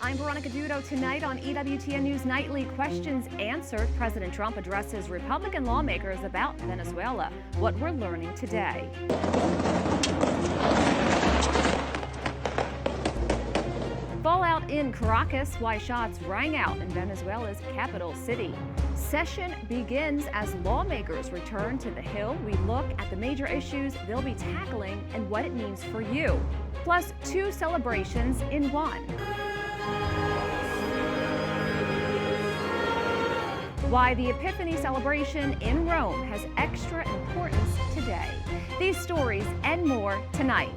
I'm Veronica Dudo. Tonight on EWTN News Nightly, questions answered. President Trump addresses Republican lawmakers about Venezuela. What we're learning today. Fallout in Caracas, why shots rang out in Venezuela's capital city. Session begins as lawmakers return to the Hill. We look at the major issues they'll be tackling and what it means for you. Plus, 2 celebrations in one. Why the Epiphany celebration in Rome has extra importance today. These stories and more tonight.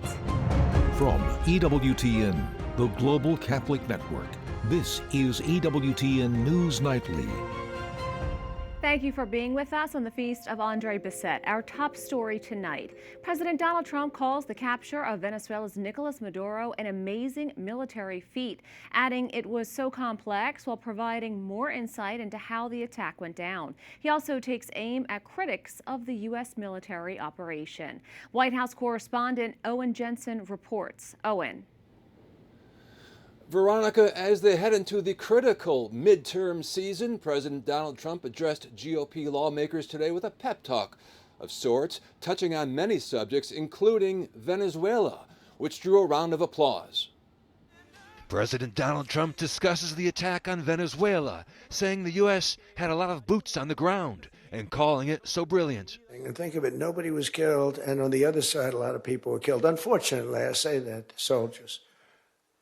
From EWTN, the Global Catholic Network, this is EWTN News Nightly. Thank you for being with us on the Feast of Andre Bessette. Our top story tonight. President Donald Trump calls the capture of Venezuela's Nicolas Maduro an amazing military feat, adding it was so complex while providing more insight into how the attack went down. He also takes aim at critics of the U.S. military operation. White House correspondent Owen Jensen reports. Owen. Veronica, as they head into the critical midterm season, President Donald Trump addressed GOP lawmakers today with a pep talk of sorts, touching on many subjects, including Venezuela, which drew a round of applause. President Donald Trump discusses the attack on Venezuela, saying the U.S. had a lot of boots on the ground and calling it so brilliant. And think of it, nobody was killed, and on the other side, a lot of people were killed. Unfortunately, I say that, soldiers.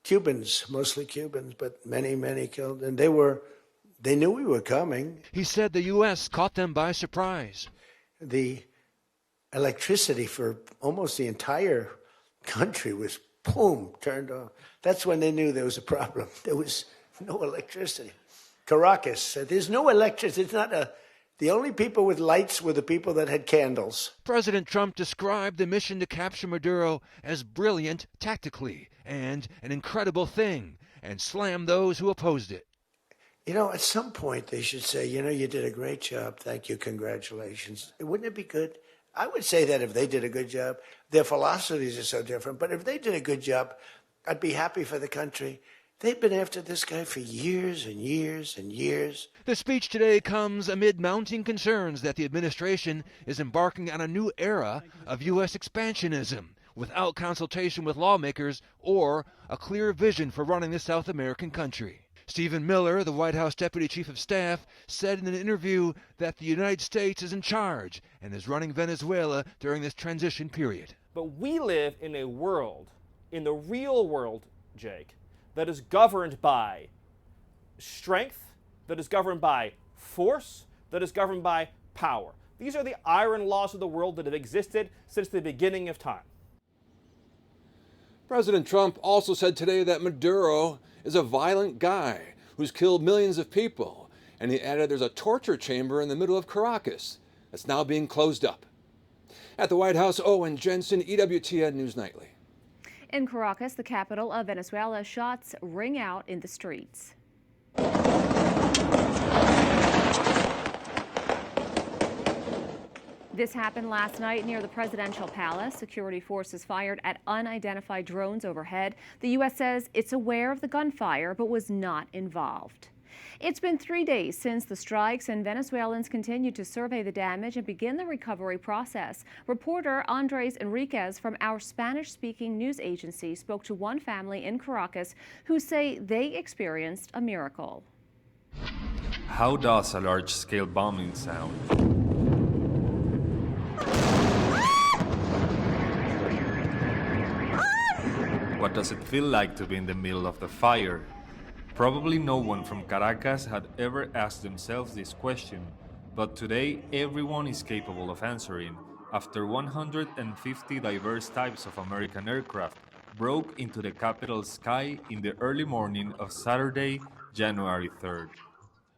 Cubans, mostly Cubans, but many, many killed. And they knew we were coming. He said the U.S. caught them by surprise. The electricity for almost the entire country was, boom, turned off. That's when they knew there was a problem. There was no electricity. Caracas said, there's no electricity. It's not the only people with lights were the people that had candles. President Trump described the mission to capture Maduro as brilliant tactically and an incredible thing, and slammed those who opposed it. You know, at some point they should say, you did a great job. Thank you. Congratulations. Wouldn't it be good? I would say that if they did a good job. Their philosophies are so different. But if they did a good job, I'd be happy for the country. They've been after this guy for years and years and years. The speech today comes amid mounting concerns that the administration is embarking on a new era of U.S. expansionism without consultation with lawmakers or a clear vision for running the South American country. Stephen Miller, the White House Deputy Chief of Staff, said in an interview that the United States is in charge and is running Venezuela during this transition period. But we live in a world, in the real world, Jake, that is governed by strength, that is governed by force, that is governed by power. These are the iron laws of the world that have existed since the beginning of time. President Trump also said today that Maduro is a violent guy who's killed millions of people, and he added there's a torture chamber in the middle of Caracas that's now being closed up. At the White House, Owen Jensen, EWTN News Nightly. In Caracas, the capital of Venezuela, shots ring out in the streets. This happened last night near the presidential palace. Security forces fired at unidentified drones overhead. The U.S. says it's aware of the gunfire but was not involved. It's been 3 days since the strikes, and Venezuelans continue to survey the damage and begin the recovery process. Reporter Andres Enriquez from our Spanish-speaking news agency spoke to one family in Caracas who say they experienced a miracle. How does a large-scale bombing sound? What does it feel like to be in the middle of the fire? Probably no one from Caracas had ever asked themselves this question, but today everyone is capable of answering after 150 diverse types of American aircraft broke into the capital's sky in the early morning of Saturday, January 3rd.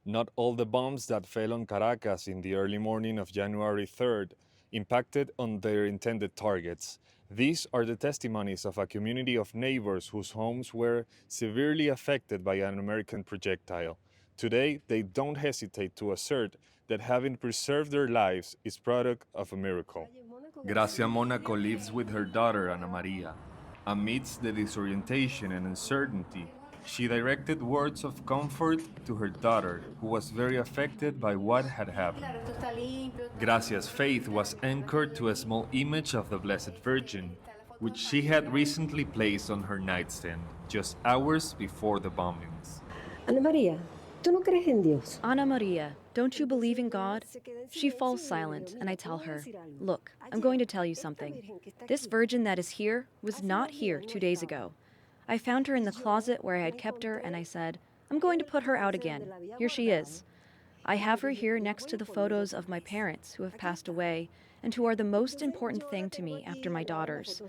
Not all the bombs that fell on Caracas in the early morning of January 3rd impacted on their intended targets. These are the testimonies of a community of neighbors whose homes were severely affected by an American projectile. Today, they don't hesitate to assert that having preserved their lives is product of a miracle. Gracia Monaco lives with her daughter, Ana Maria. Amidst the disorientation and uncertainty, she directed words of comfort to her daughter, who was very affected by what had happened. Gracia's faith was anchored to a small image of the Blessed Virgin, which she had recently placed on her nightstand, just hours before the bombings. Ana María, ¿tú no crees en Dios? Ana Maria, don't you believe in God? She falls silent, and I tell her, look, I'm going to tell you something. This virgin that is here was not here 2 days ago. I found her in the closet where I had kept her, and I said, I'm going to put her out again. Here she is. I have her here next to the photos of my parents who have passed away and who are the most important thing to me after my daughters.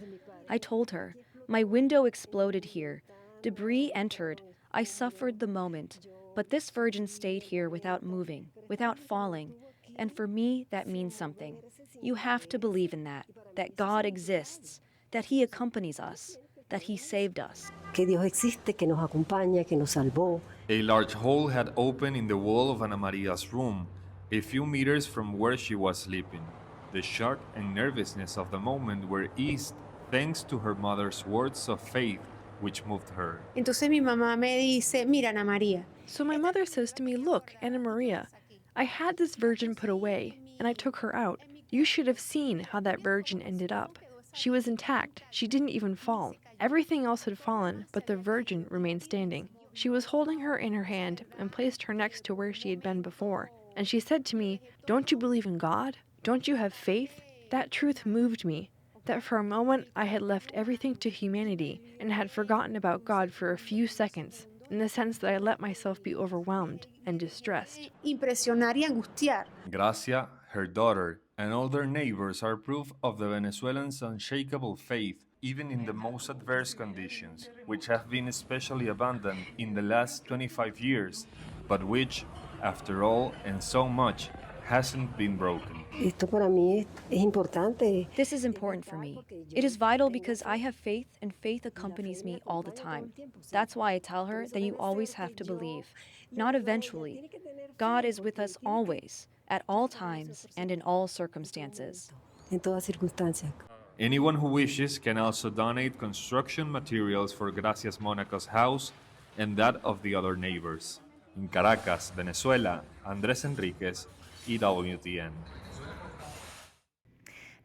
I told her, my window exploded here. Debris entered. I suffered the moment. But this virgin stayed here without moving, without falling. And for me, that means something. You have to believe in that God exists, that He accompanies us, that He saved us. Que Dios existe, que nos acompaña, que nos salvó. A large hole had opened in the wall of Ana Maria's room, a few meters from where she was sleeping. The shock and nervousness of the moment were eased thanks to her mother's words of faith, which moved her. Entonces mi mamá me dice, mira, Ana María. So my mother says to me, look, Ana Maria, I had this virgin put away, and I took her out. You should have seen how that virgin ended up. She was intact. She didn't even fall. Everything else had fallen, but the virgin remained standing. She was holding her in her hand and placed her next to where she had been before. And she said to me, don't you believe in God? Don't you have faith? That truth moved me. That for a moment I had left everything to humanity and had forgotten about God for a few seconds, in the sense that I let myself be overwhelmed and distressed. Impresionar y angustiar. Gracia, her daughter, and all their neighbors are proof of the Venezuelans' unshakable faith, even in the most adverse conditions, which have been especially abundant in the last 25 years, but which, after all and so much, hasn't been broken. Esto para mí es importante. This is important for me. It is vital because I have faith, and faith accompanies me all the time. That's why I tell her that you always have to believe, not eventually. God is with us always, at all times, and in all circumstances. En toda circunstancia. Anyone who wishes can also donate construction materials for Gracias Monaco's house and that of the other neighbors. In Caracas, Venezuela, Andres Enriquez, EWTN.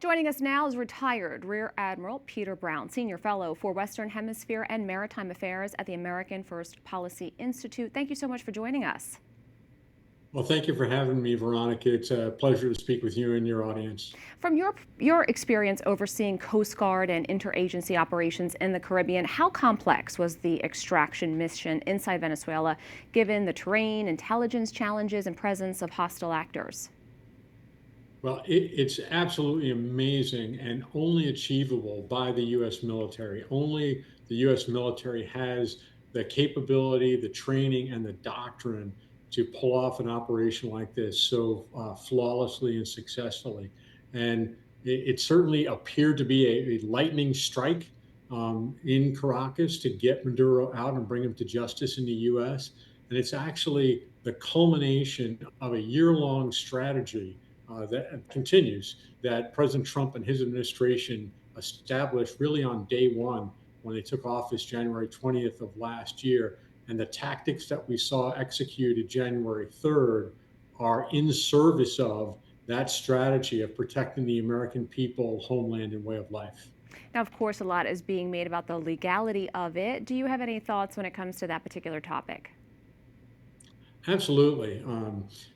Joining us now is retired Rear Admiral Peter Brown, Senior Fellow for Western Hemisphere and Maritime Affairs at the American First Policy Institute. Thank you so much for joining us. Well, thank you for having me, Veronica. It's a pleasure to speak with you and your audience. From your experience overseeing Coast Guard and interagency operations in the Caribbean, how complex was the extraction mission inside Venezuela, given the terrain, intelligence challenges, and presence of hostile actors? Well, it's absolutely amazing and only achievable by the U.S. military. Only the U.S. military has the capability, the training, and the doctrine to pull off an operation like this so flawlessly and successfully. And it certainly appeared to be a lightning strike in Caracas to get Maduro out and bring him to justice in the U.S. And it's actually the culmination of a year-long strategy that continues, that President Trump and his administration established really on day one when they took office January 20th of last year. And the tactics that we saw executed January 3rd are in service of that strategy of protecting the American people, homeland, and way of life. Now, of course, a lot is being made about the legality of it. Do you have any thoughts when it comes to that particular topic? Absolutely.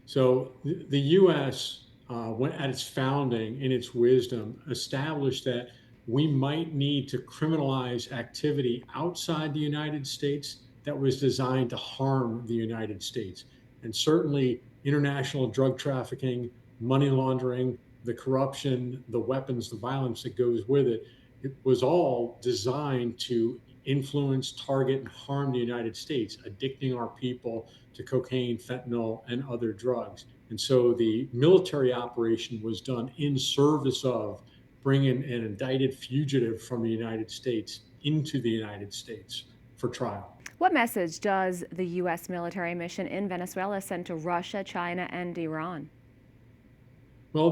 So the U.S., at its founding, in its wisdom, established that we might need to criminalize activity outside the United States that was designed to harm the United States. And certainly international drug trafficking, money laundering, the corruption, the weapons, the violence that goes with it, it was all designed to influence, target, and harm the United States, addicting our people to cocaine, fentanyl, and other drugs. And so the military operation was done in service of bringing an indicted fugitive from the United States into the United States for trial. What message does the U.S. military mission in Venezuela send to Russia, China, and Iran? Well,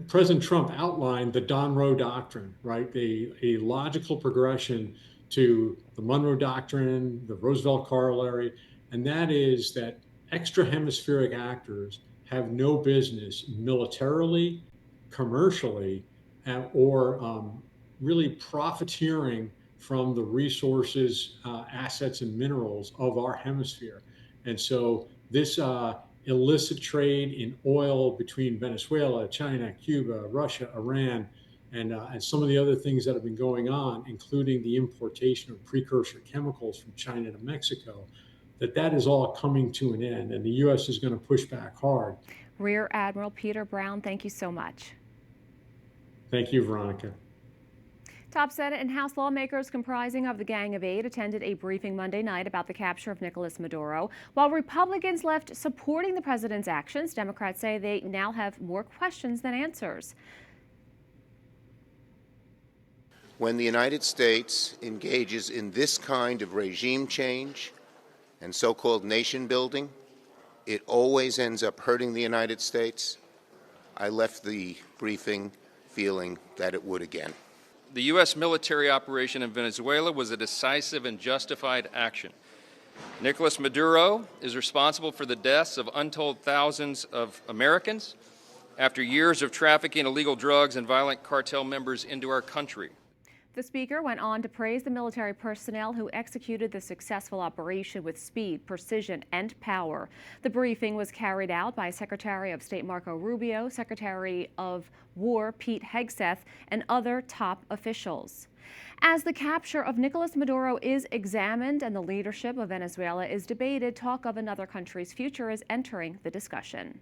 President Trump outlined the Don Roe doctrine, right? A logical progression to the Monroe Doctrine, the Roosevelt Corollary, and that is that extra hemispheric actors have no business militarily, commercially, or really profiteering from the resources, assets, and minerals of our hemisphere. And so this illicit trade in oil between Venezuela, China, Cuba, Russia, Iran, and some of the other things that have been going on, including the importation of precursor chemicals from China to Mexico, that is all coming to an end, and the U.S. is going to push back hard. Rear Admiral Peter Brown, thank you so much. Thank you, Veronica. Top Senate and House lawmakers comprising of the Gang of Eight attended a briefing Monday night about the capture of Nicolas Maduro. While Republicans left supporting the president's actions, Democrats say they now have more questions than answers. When the United States engages in this kind of regime change and so-called nation building, it always ends up hurting the United States. I left the briefing feeling that it would again. The U.S. military operation in Venezuela was a decisive and justified action. Nicolas Maduro is responsible for the deaths of untold thousands of Americans after years of trafficking illegal drugs and violent cartel members into our country. The speaker went on to praise the military personnel who executed the successful operation with speed, precision, and power. The briefing was carried out by Secretary of State Marco Rubio, Secretary of War Pete Hegseth, and other top officials. As the capture of Nicolas Maduro is examined and the leadership of Venezuela is debated, talk of another country's future is entering the discussion.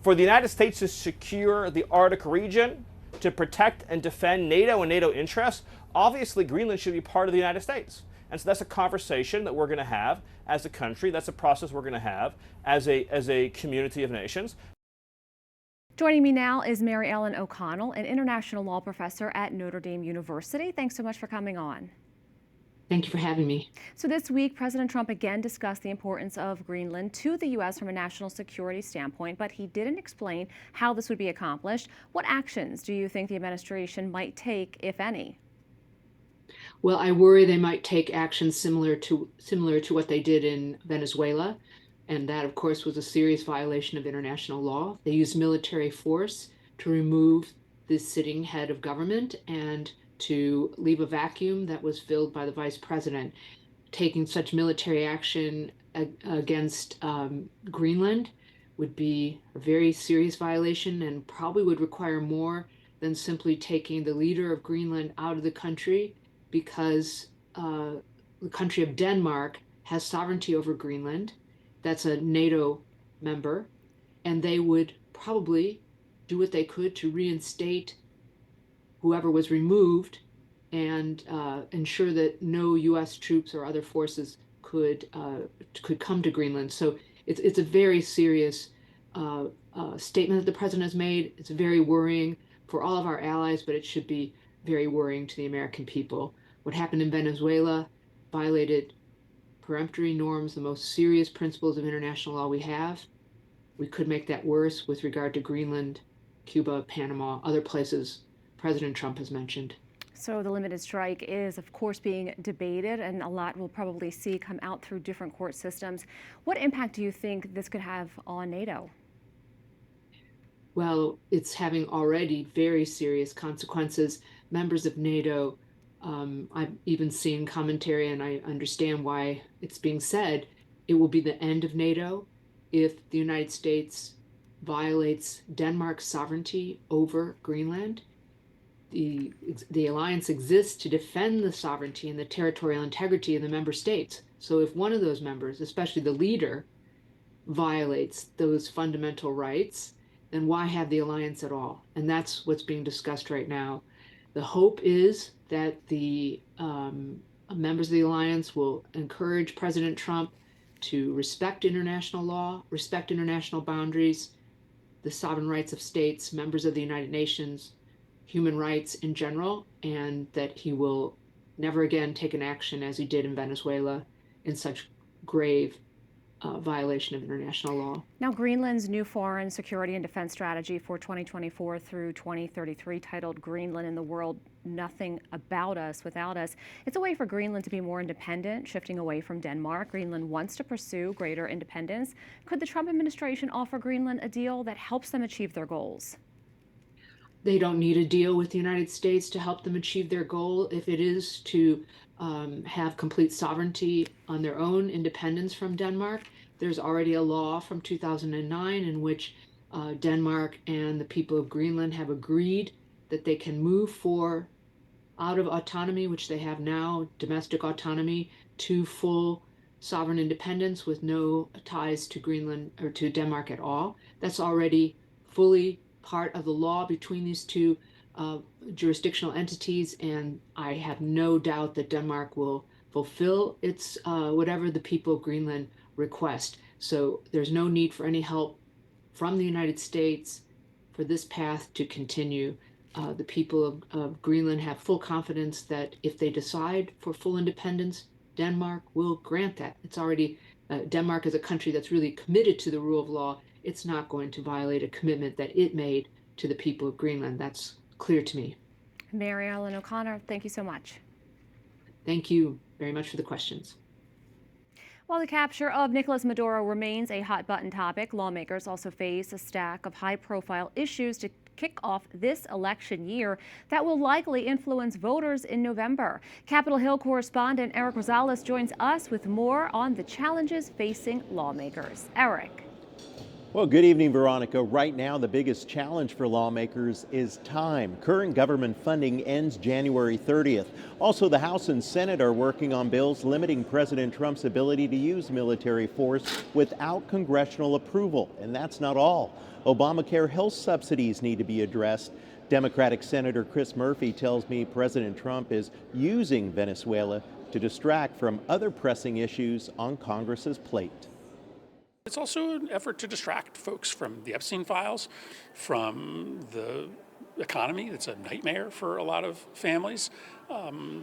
For the United States to secure the Arctic region, to protect and defend NATO and NATO interests, obviously Greenland should be part of the United States. And so that's a conversation that we're going to have as a country. That's a process we're going to have as a community of nations. Joining me now is Mary Ellen O'Connell, an international law professor at Notre Dame University. Thanks so much for coming on. Thank you for having me. So this week, President Trump again discussed the importance of Greenland to the U.S. from a national security standpoint, but he didn't explain how this would be accomplished. What actions do you think the administration might take, if any? Well, I worry they might take actions similar to what they did in Venezuela, and that, of course, was a serious violation of international law. They used military force to remove the sitting head of government and to leave a vacuum that was filled by the vice president. Taking such military action against Greenland would be a very serious violation and probably would require more than simply taking the leader of Greenland out of the country, because the country of Denmark has sovereignty over Greenland. That's a NATO member, and they would probably do what they could to reinstate whoever was removed and ensure that no U.S. troops or other forces could come to Greenland. So it's a very serious statement that the president has made. It's very worrying for all of our allies, but it should be very worrying to the American people. What happened in Venezuela violated peremptory norms, the most serious principles of international law we have. We could make that worse with regard to Greenland, Cuba, Panama, other places President Trump has mentioned. So the limited strike is, of course, being debated, and a lot we'll probably see come out through different court systems. What impact do you think this could have on NATO? Well, it's having already very serious consequences. Members of NATO, I've even seen commentary, and I understand why it's being said, it will be the end of NATO if the United States violates Denmark's sovereignty over Greenland. The alliance exists to defend the sovereignty and the territorial integrity of the member states. So if one of those members, especially the leader, violates those fundamental rights, then why have the alliance at all? And that's what's being discussed right now. The hope is that the members of the alliance will encourage President Trump to respect international law, respect international boundaries, the sovereign rights of states, members of the United Nations, human rights in general, and that he will never again take an action as he did in Venezuela in such grave violation of international law. Now, Greenland's new foreign security and defense strategy for 2024 through 2033, titled Greenland in the World nothing about us without us. It's a way for Greenland to be more independent, shifting away from Denmark. Greenland wants to pursue greater independence. Could the Trump administration offer Greenland a deal that helps them achieve their goals? They don't need a deal with the United States to help them achieve their goal. If it is to have complete sovereignty on their own, independence from Denmark, there's already a law from 2009 in which Denmark and the people of Greenland have agreed that they can move out of autonomy, which they have now, domestic autonomy, to full sovereign independence with no ties to Greenland or to Denmark at all. That's already fully part of the law between these two jurisdictional entities, and I have no doubt that Denmark will fulfill its whatever the people of Greenland request. So there's no need for any help from the United States for this path to continue. The people of Greenland have full confidence that if they decide for full independence, Denmark will grant that. It's already, Denmark is a country that's really committed to the rule of law. It's not going to violate a commitment that it made to the people of Greenland. That's clear to me. Mary Ellen O'Connor, thank you so much. Thank you very much for the questions. While the capture of Nicolas Maduro remains a hot-button topic, lawmakers also face a stack of high-profile issues to kick off this election year that will likely influence voters in November. Capitol Hill correspondent Eric Rosales joins us with more on the challenges facing lawmakers. Eric. Well, good evening, Veronica. Right now, the biggest challenge for lawmakers is time. Current government funding ends January 30th. Also, the House and Senate are working on bills limiting President Trump's ability to use military force without congressional approval. And that's not all. Obamacare health subsidies need to be addressed. Democratic Senator Chris Murphy tells me President Trump is using Venezuela to distract from other pressing issues on Congress's plate. It's also an effort to distract folks from the Epstein files, from the economy. It's a nightmare for a lot of families.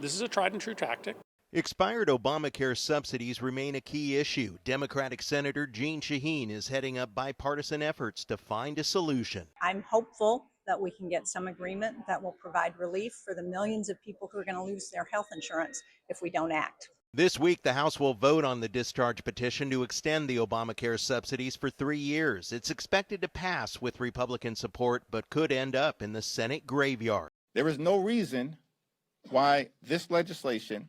This is a tried and true tactic. Expired Obamacare subsidies remain a key issue. Democratic Senator Jeanne Shaheen is heading up bipartisan efforts to find a solution. I'm hopeful that we can get some agreement that will provide relief for the millions of people who are going to lose their health insurance if we don't act. This week, the House will vote on the discharge petition to extend the Obamacare subsidies for 3 years. It's expected to pass with Republican support, but could end up in the Senate graveyard. There is no reason why this legislation,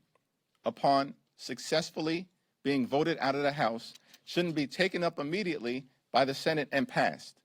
upon successfully being voted out of the House, shouldn't be taken up immediately by the Senate and passed.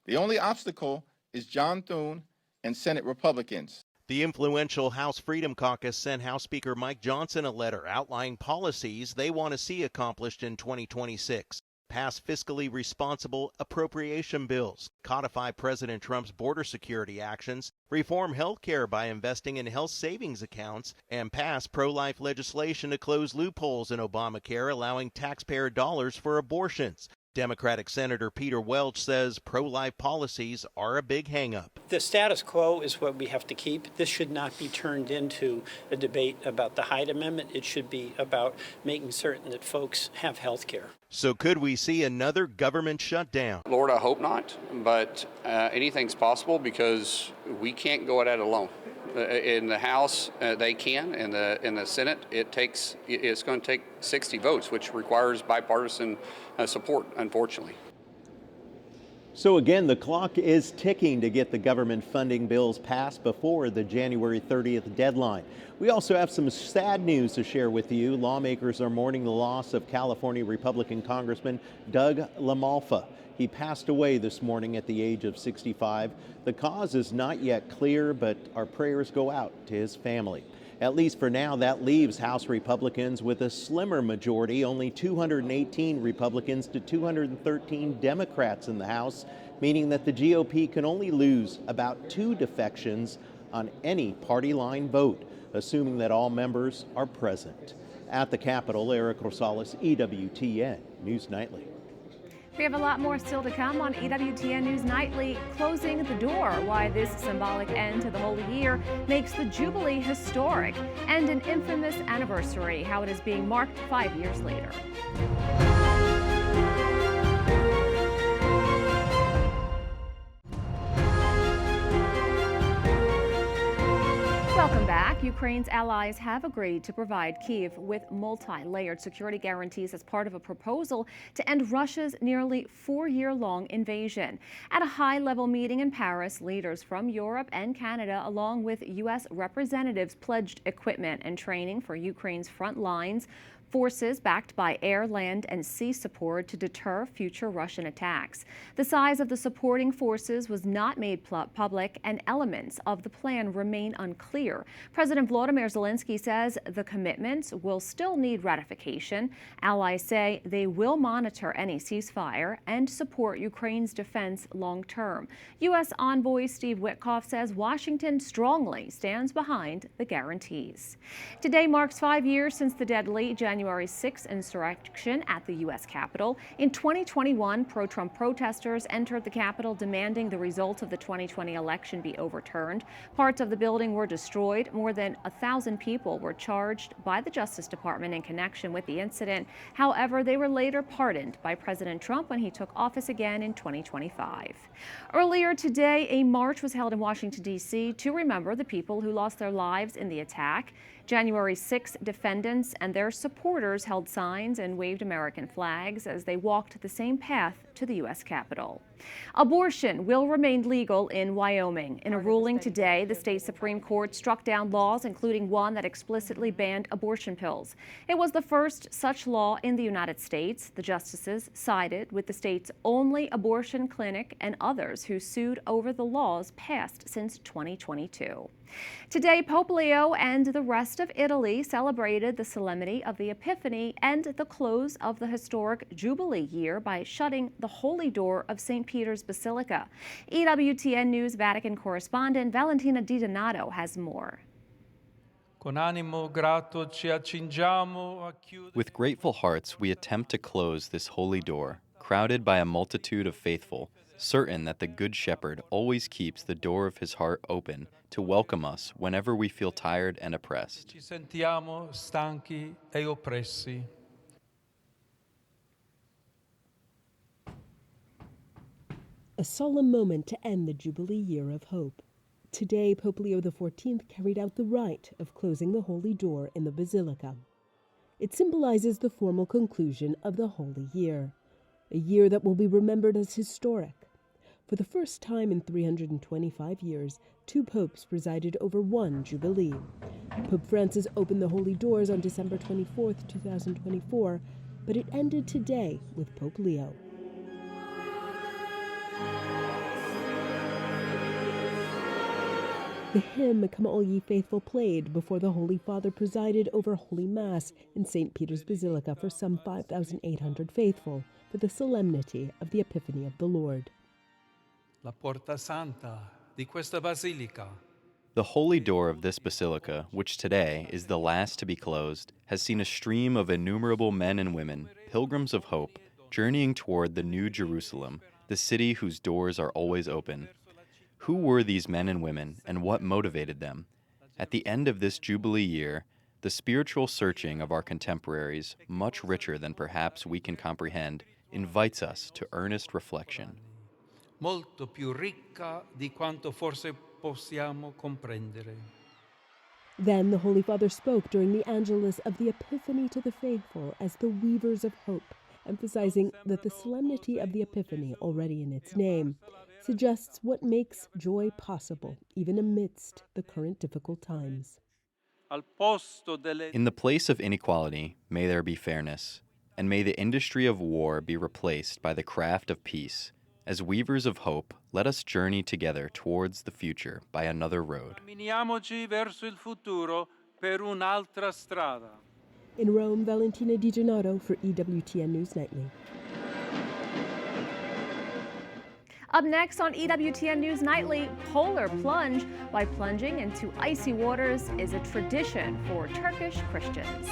The only obstacle is John Thune and Senate Republicans. The influential House Freedom Caucus sent House Speaker Mike Johnson a letter outlining policies they want to see accomplished in 2026. Pass fiscally responsible appropriation bills, codify President Trump's border security actions, reform health care by investing in health savings accounts, and pass pro-life legislation to close loopholes in Obamacare allowing taxpayer dollars for abortions. Democratic Senator Peter Welch says pro-life policies are a big hang-up. The status quo is what we have to keep. This should not be turned into a debate about the Hyde Amendment. It should be about making certain that folks have health care. So could we see another government shutdown? Lord, I hope not, but anything's possible because we can't go at it alone. In the House, they can. In the Senate, it's going to take 60 votes, which requires bipartisan support, unfortunately. So again, the clock is ticking to get the government funding bills passed before the January 30th deadline. We also have some sad news to share with you. Lawmakers are mourning the loss of California Republican Congressman Doug LaMalfa. He passed away this morning at the age of 65. The cause is not yet clear, but our prayers go out to his family. At least for now, that leaves House Republicans with a slimmer majority, only 218 Republicans to 213 Democrats in the House, meaning that the GOP can only lose about 2 defections on any party line vote, assuming that all members are present. At the Capitol, Eric Rosales, EWTN News Nightly. We have a lot more still to come on EWTN News Nightly, closing the door, why this symbolic end to the Holy Year makes the Jubilee historic, and an infamous anniversary, how it is being marked 5 years later. Welcome back. Ukraine's allies have agreed to provide Kyiv with multi-layered security guarantees as part of a proposal to end Russia's nearly 4-year-long invasion. At a high-level meeting in Paris, leaders from Europe and Canada, along with U.S. representatives, pledged equipment and training for Ukraine's front lines, forces backed by air, land, and sea support to deter future Russian attacks. The size of the supporting forces was not made public, and elements of the plan remain unclear. President Volodymyr Zelensky says the commitments will still need ratification. Allies say they will monitor any ceasefire and support Ukraine's defense long term. U.S. envoy Steve Witkoff says Washington strongly stands behind the guarantees. Today marks 5 years since the deadly January 6th insurrection at the U.S. Capitol. In 2021, pro-Trump protesters entered the Capitol demanding the results of the 2020 election be overturned. Parts of the building were destroyed. More than 1,000 people were charged by the Justice Department in connection with the incident. However, they were later pardoned by President Trump when he took office again in 2025. Earlier today, a march was held in Washington, D.C. to remember the people who lost their lives in the attack. January 6 defendants and their supporters held signs and waved American flags as they walked the same path to the U.S. Capitol. Abortion will remain legal in Wyoming. In a ruling today, the state Supreme Court struck down laws, including one that explicitly banned abortion pills. It was the first such law in the United States. The justices sided with the state's only abortion clinic and others who sued over the laws passed since 2022. Today, Pope Leo and the rest of Italy celebrated the solemnity of the Epiphany and the close of the historic Jubilee year by shutting the holy door of St. Peter's Basilica. EWTN News Vatican correspondent Valentina Di Donato has more. With grateful hearts, we attempt to close this holy door, crowded by a multitude of faithful, certain that the Good Shepherd always keeps the door of his heart open to welcome us whenever we feel tired and oppressed. A solemn moment to end the Jubilee year of hope. Today, Pope Leo XIV carried out the rite of closing the holy door in the Basilica. It symbolizes the formal conclusion of the Holy Year, a year that will be remembered as historic. For the first time in 325 years, 2 popes presided over one Jubilee. Pope Francis opened the holy doors on December 24, 2024, but it ended today with Pope Leo. The hymn, Come All Ye Faithful, played before the Holy Father presided over Holy Mass in St. Peter's Basilica for some 5,800 faithful for the solemnity of the Epiphany of the Lord. La porta santa di questa basilica. The holy door of this basilica, which today is the last to be closed, has seen a stream of innumerable men and women, pilgrims of hope, journeying toward the New Jerusalem, the city whose doors are always open. Who were these men and women, and what motivated them? At the end of this Jubilee year, the spiritual searching of our contemporaries, much richer than perhaps we can comprehend, invites us to earnest reflection. Molto più ricca di quanto forse possiamo comprendere. Then the Holy Father spoke during the Angelus of the Epiphany to the faithful as the weavers of hope, emphasizing that the solemnity of the Epiphany, already in its name, suggests what makes joy possible, even amidst the current difficult times. In the place of inequality, may there be fairness, and may the industry of war be replaced by the craft of peace. As weavers of hope, let us journey together towards the future by another road. In Rome, Valentina Di Donato for EWTN News Nightly. Up next on EWTN News Nightly, polar plunge. Why plunging into icy waters is a tradition for Turkish Christians.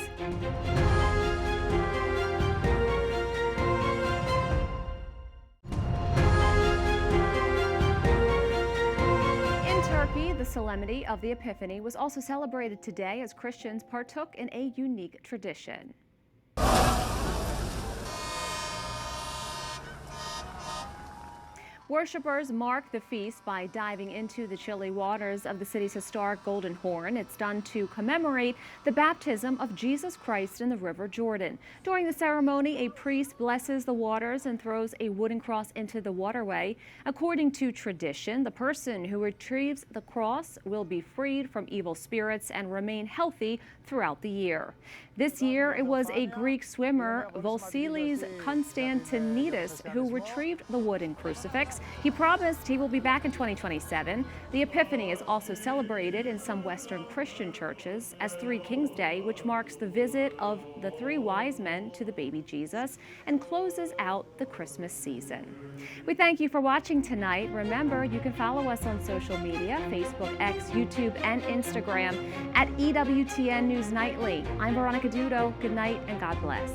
Turkey, the solemnity of the Epiphany was also celebrated today as Christians partook in a unique tradition. Worshippers mark the feast by diving into the chilly waters of the city's historic Golden Horn. It's done to commemorate the baptism of Jesus Christ in the River Jordan. During the ceremony, a priest blesses the waters and throws a wooden cross into the waterway. According to tradition, the person who retrieves the cross will be freed from evil spirits and remain healthy throughout the year. This year, it was a Greek swimmer, Vasilis Konstantinidis, who retrieved the wooden crucifix. He promised he will be back in 2027. The Epiphany is also celebrated in some Western Christian churches as Three Kings Day, which marks the visit of the three wise men to the baby Jesus and closes out the Christmas season. We thank you for watching tonight. Remember, you can follow us on social media, Facebook, X, YouTube, and Instagram at EWTN News Nightly. I'm Veronica Dudo. Good night and God bless.